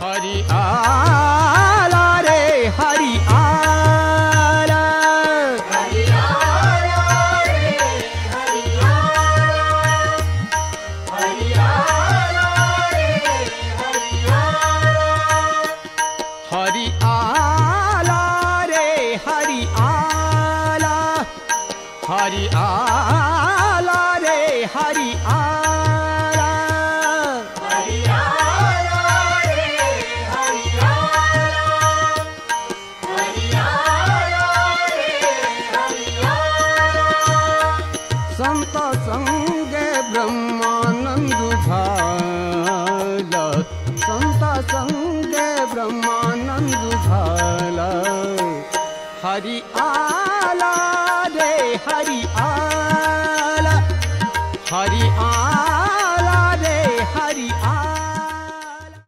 हरी आला रे हरी आला, हरी आला रे हरी आला, हरी आला रे हरी आला, हरी आला रे हरी आला, हरी आला रे हरी आला, हरी आला रे हरी आला, हरी आला रे हरी आला, संत संगे ब्रह्मानंद झाला, संत संगे ब्रह्मानंद झाला, हरी आ